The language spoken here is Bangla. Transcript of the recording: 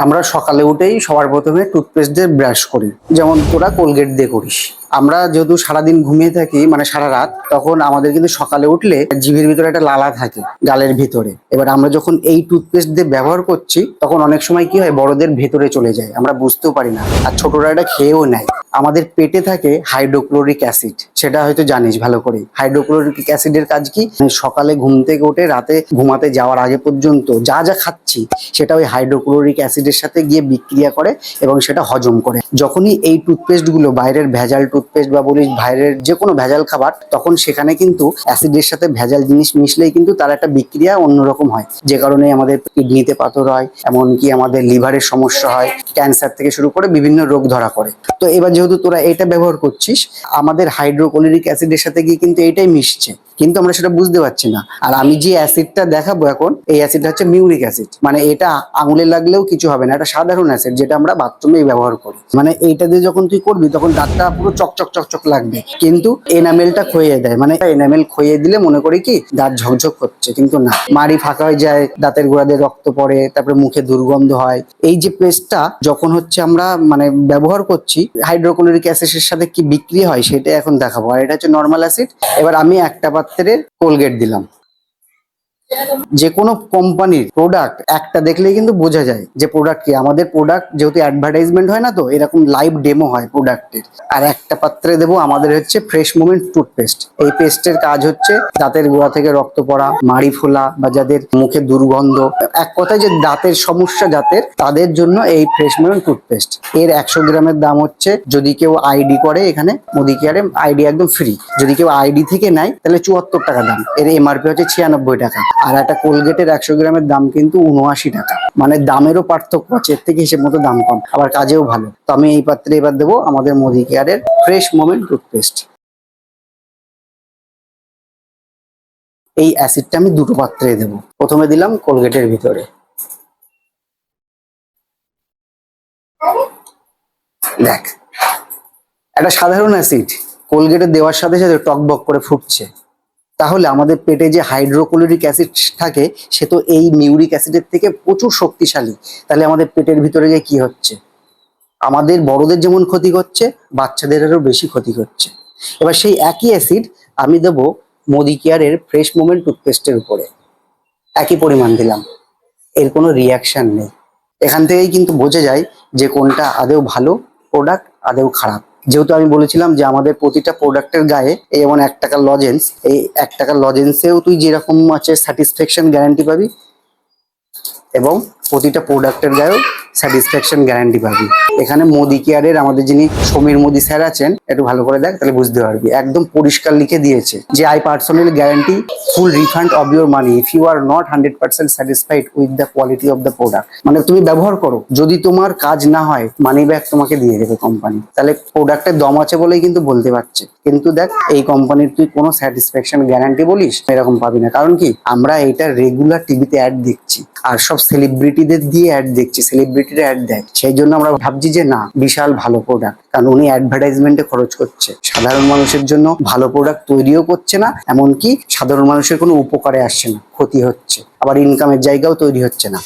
আমরা সকালে উঠেই সবার প্রথমে টুথপেস্ট দিয়ে ব্রাশ করি, যেমন তোরা কোলগেট দিয়ে করিস। আমরা যেহেতু সারাদিন ঘুমিয়ে থাকি, মানে সারা রাত, তখন আমাদের কিন্তু সকালে উঠলে জিভের ভিতরে একটা লালা থাকে, গালের ভিতরে। এবার আমরা যখন এই টুথপেস্ট দিয়ে ব্যবহার করছি, তখন অনেক সময় কি হয়, বড়দের ভেতরে চলে যায়, আমরা বুঝতেও পারি না, আর ছোটরা এটা খেয়েও নেয়। আমাদের পেটে থাকে হাইড্রোক্লোরিক অ্যাসিড, সেটা হয়তো জানিস ভালো করে। হাইড্রোক্লোরিক অ্যাসিডের কাজ কি, সকালে ঘুম থেকে উঠে রাতে ঘুমাতে যাওয়ার আগে পর্যন্ত যা যা খাচ্ছি সেটা ওই হাইড্রোক্লোরিক অ্যাসিডের সাথে গিয়ে বিক্রিয়া করে এবং সেটা হজম করে। যখনই এই টুথপেস্ট গুলো বাইরের ভেজাল টুথপেস্ট বা বলিস বাইরের যে কোনো ভেজাল খাবার, তখন সেখানে কিন্তু অ্যাসিডের সাথে ভেজাল জিনিস মিশলেই কিন্তু তার একটা বিক্রিয়া অন্যরকম হয়, যে কারণে আমাদের কিডনিতে পাথর হয়, এমনকি আমাদের লিভারের সমস্যা হয়, ক্যান্সার থেকে শুরু করে বিভিন্ন রোগ ধরা পড়ে। তো এবার যেহেতু তোরা এটা ব্যবহার করছিস, আমাদের হাইড্রোক্লোরিক অ্যাসিডের সাথে গিয়ে কিন্তু এইটাই মিশছে, কিন্তু আমরা সেটা বুঝতে পারছি না। আর আমি যে অ্যাসিডটা দেখাবো এখন, এই অ্যাসিডটা হচ্ছে মিউরিক অ্যাসিড। মানে এটা আঙুলে লাগলেও কিছু হবে না, এটা সাধারণ অ্যাসিড যেটা আমরা বাথরুমেই ব্যবহার করি। মানে এইটা দিয়ে যখন তুই করবি তখন দাঁতটা পুরো চকচক চকচক লাগবে, কিন্তু এনামেলটা ক্ষয়ে দেয়। মানে এনামেল ক্ষয়ে দিলে মনে করি কি দাঁত ঝকঝক হচ্ছে, কিন্তু না, মাড়ি ফাঁকা হয়ে যায়, দাঁতের গোড়া দিয়ে রক্ত পড়ে, তারপরে মুখে দুর্গন্ধ হয়। এই যে পেস্টটা যখন হচ্ছে আমরা মানে ব্যবহার করছি, হাইড্রোক্লোরিক অ্যাসিডের সাথে কি বিক্রিয়া হয় সেটা এখন দেখাবো। আর এটা হচ্ছে নর্মাল অ্যাসিড। এবার আমি একটা পাত্রে কোলগেট দিলাম। যে কোনো কোম্পানির প্রোডাক্ট একটা দেখলেই কিন্তু বোঝা যায় যে প্রোডাক্ট কি। আমাদের প্রোডাক্ট যেহেতু অ্যাডভার্টাইজমেন্ট হয় না, তো এরকম লাইভ ডেমো হয় প্রোডাক্টের। আর একটা পাত্রে দেবো আমাদের হচ্ছে ফ্রেশ মোমেন্ট টুথপেস্ট। এই পেস্টের কাজ হচ্ছে দাঁতের গোড়া থেকে রক্ত পড়া, মাড়ি ফোলা, বা যাদের মুখে দুর্গন্ধ, এক কথায় যে দাঁতের সমস্যা যাদের, তাদের জন্য এই ফ্রেশ মোমেন্ট টুথপেস্ট। এর 100 গ্রামের দাম হচ্ছে, যদি কেউ আইডি করে এখানে মোদি কেয়ারে, আইডি একদম ফ্রি। যদি কেউ আইডি থেকে নেয় তাহলে 74 টাকা দাম। এর এমআরপি হচ্ছে 96 টাকা। আর একটা কোলগেটের 100 গ্রামের দাম কিন্তু 79 টাকা। মানে দামেরও পার্থক্য আছে, এর থেকে হিসেব মতো দাম কম, আবার কাজেও ভালো। তো আমি এই পাত্রে এবার দেবো আমাদের মোদি কেয়ারের ফ্রেশ মোমেন্ট টুথপেস্ট। এই অ্যাসিডটা আমি দুটো পাত্রে দেবো। প্রথমে দিলাম কোলগেটের ভিতরে, দেখ একটা সাধারণ অ্যাসিড কোলগেটে দেওয়ার সাথে সাথে টকবক করে ফুটছে। তাহলে আমাদের পেটে যে হাইড্রোক্লোরিক অ্যাসিড থাকে, সে তো এই মিউরিক অ্যাসিডের থেকে প্রচুর শক্তিশালী। তাহলে আমাদের পেটের ভিতরে যে কি হচ্ছে, আমাদের বড়দের যেমন ক্ষতি করছে, বাচ্চাদের আরও বেশি ক্ষতি করছে। এবার সেই একই অ্যাসিড আমি দেবো মোদি কেয়ারের ফ্রেশ মোমেন্ট টুথপেস্টের উপরে, একই পরিমাণ দিলাম। এর কোনো রিয়াকশন নেই। এখান থেকেই কিন্তু বোঝা যায় যে কোনটা আদেও ভালো প্রোডাক্ট, আদেও খারাপ। যেহেতু আমি বলেছিলাম যে আমাদের প্রতিটা প্রোডাক্টের গায়ে এই যেমন 1 টাকার লজেন্স, এই 1 টাকার লজেন্সেও তুই যেরকম আছে স্যাটিসফ্যাকশন গ্যারান্টি পাবি, এবং প্রতিটা প্রোডাক্টের গায়েও স্যাটিসফ্যাকশন গ্যারান্টি পাবি। এখানে মোদি কেয়ারের আমাদের যিনি সমীর মোদি স্যার আছেন, একটু ভালো করে দেখ তাহলে বুঝতে পারবি, একদম পরিষ্কার লিখে দিয়েছে যে I personally guarantee full refund of your money if you are not 100% satisfied with the quality of the product. মানে তুমি ব্যবহার করো, যদি তোমার কাজ না হয় মানি ব্যাক তোমাকে দিয়ে দেবে কোম্পানি। তাহলে প্রোডাক্টের দম আছে বলেই কিন্তু বলতে পারছে। কিন্তু দেখ এই কোম্পানির তুই কোনো স্যাটিসফ্যাকশন গ্যারান্টি বলিস এরকম পাবি না। কারণ কি, আমরা এটা রেগুলার টিভিতে অ্যাড দেখছি, আর সব সেলিব্রিটিদের দিয়ে অ্যাড দেখছি, সেলিব্রিটিরা অ্যাড দেয়। সেই জন্য আমরা ভাবছি যে না, বিশাল ভালো প্রোডাক্ট, কারণ উনি অ্যাডভার্টাইজমেন্টে খরচ করছে। সাধারণ মানুষের জন্য ভালো প্রোডাক্ট তৈরিও করছে না, এমনকি সাধারণ মানুষের কোনো উপকারে আসছে না, ক্ষতি হচ্ছে, আবার ইনকামের জায়গাও তৈরি হচ্ছে না।